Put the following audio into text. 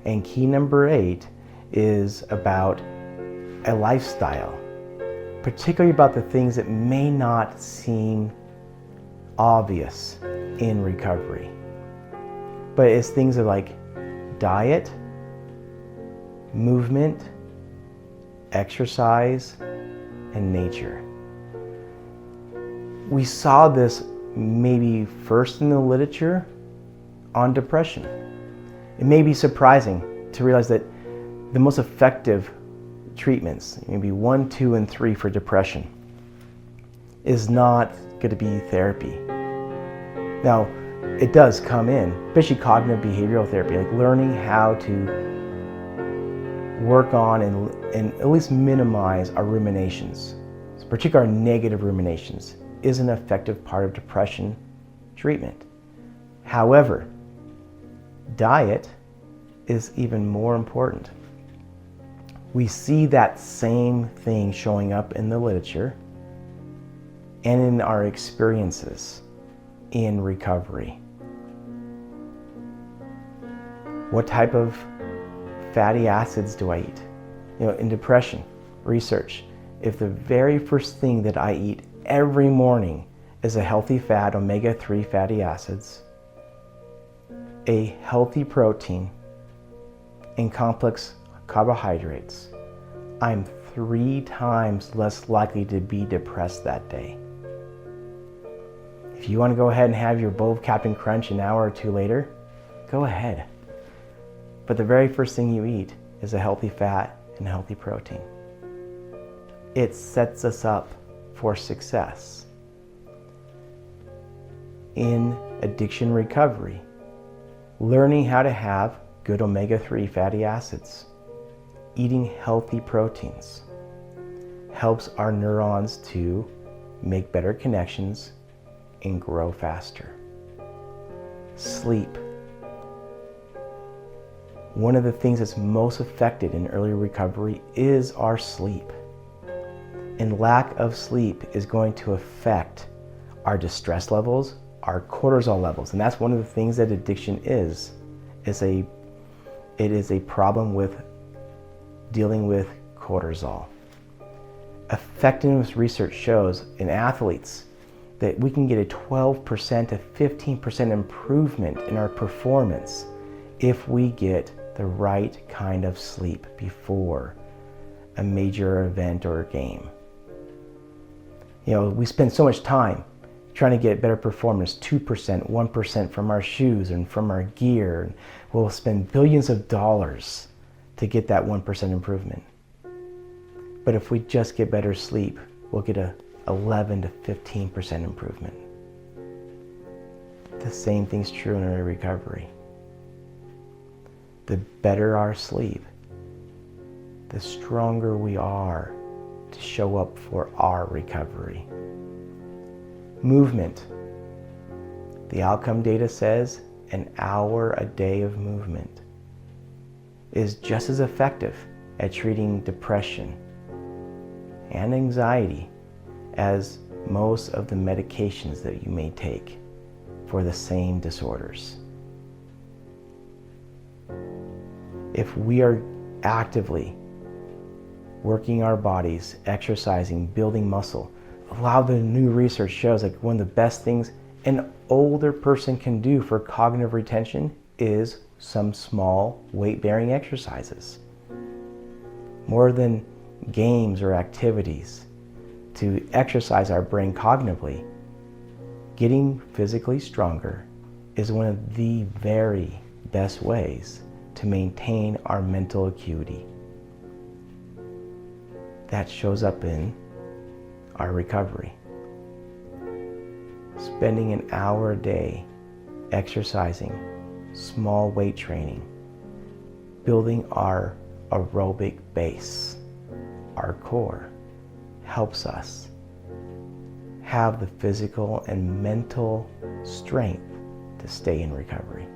And key number 8 is about a lifestyle, particularly about the things that may not seem obvious in recovery. But it's things like diet, movement, exercise, and nature. We saw this maybe first in the literature on depression. It may be surprising to realize that the most effective treatments, maybe 1, 2, and 3 for depression, is not going to be therapy. Now, it does come in, especially cognitive behavioral therapy, like learning how to work on and at least minimize our ruminations, particularly our negative ruminations, is an effective part of depression treatment. However, diet is even more important. We see that same thing showing up in the literature and in our experiences in recovery. What type of fatty acids do I eat? In depression research, if the very first thing that I eat every morning is a healthy fat, omega-3 fatty acids, a healthy protein, and complex carbohydrates, I'm 3 times less likely to be depressed that day. If you want to go ahead and have your bowl of Captain Crunch an hour or 2 later, go ahead. But the very first thing you eat is a healthy fat and healthy protein. It sets us up for success. In addiction recovery, learning how to have good omega-3 fatty acids, eating healthy proteins, helps our neurons to make better connections and grow faster. Sleep. One of the things that's most affected in early recovery is our sleep. And lack of sleep is going to affect our distress levels, our cortisol levels. And that's one of the things that addiction is. It is a problem with dealing with cortisol. Effectiveness research shows in athletes that we can get a 12% to 15% improvement in our performance if we get the right kind of sleep before a major event or game. We spend so much time trying to get better performance, 2%, 1% from our shoes and from our gear. And we'll spend billions of dollars to get that 1% improvement. But if we just get better sleep, we'll get a 11 to 15% improvement. The same thing's true in early recovery. The better our sleep, the stronger we are to show up for our recovery. Movement. The outcome data says an hour a day of movement is just as effective at treating depression and anxiety as most of the medications that you may take for the same disorders. If we are actively working our bodies, exercising, building muscle, a lot of the new research shows that one of the best things an older person can do for cognitive retention is some small weight-bearing exercises. More than games or activities to exercise our brain cognitively, getting physically stronger is one of the very best ways to maintain our mental acuity. That shows up in our recovery. Spending an hour a day exercising, small weight training, building our aerobic base, our core, helps us have the physical and mental strength to stay in recovery.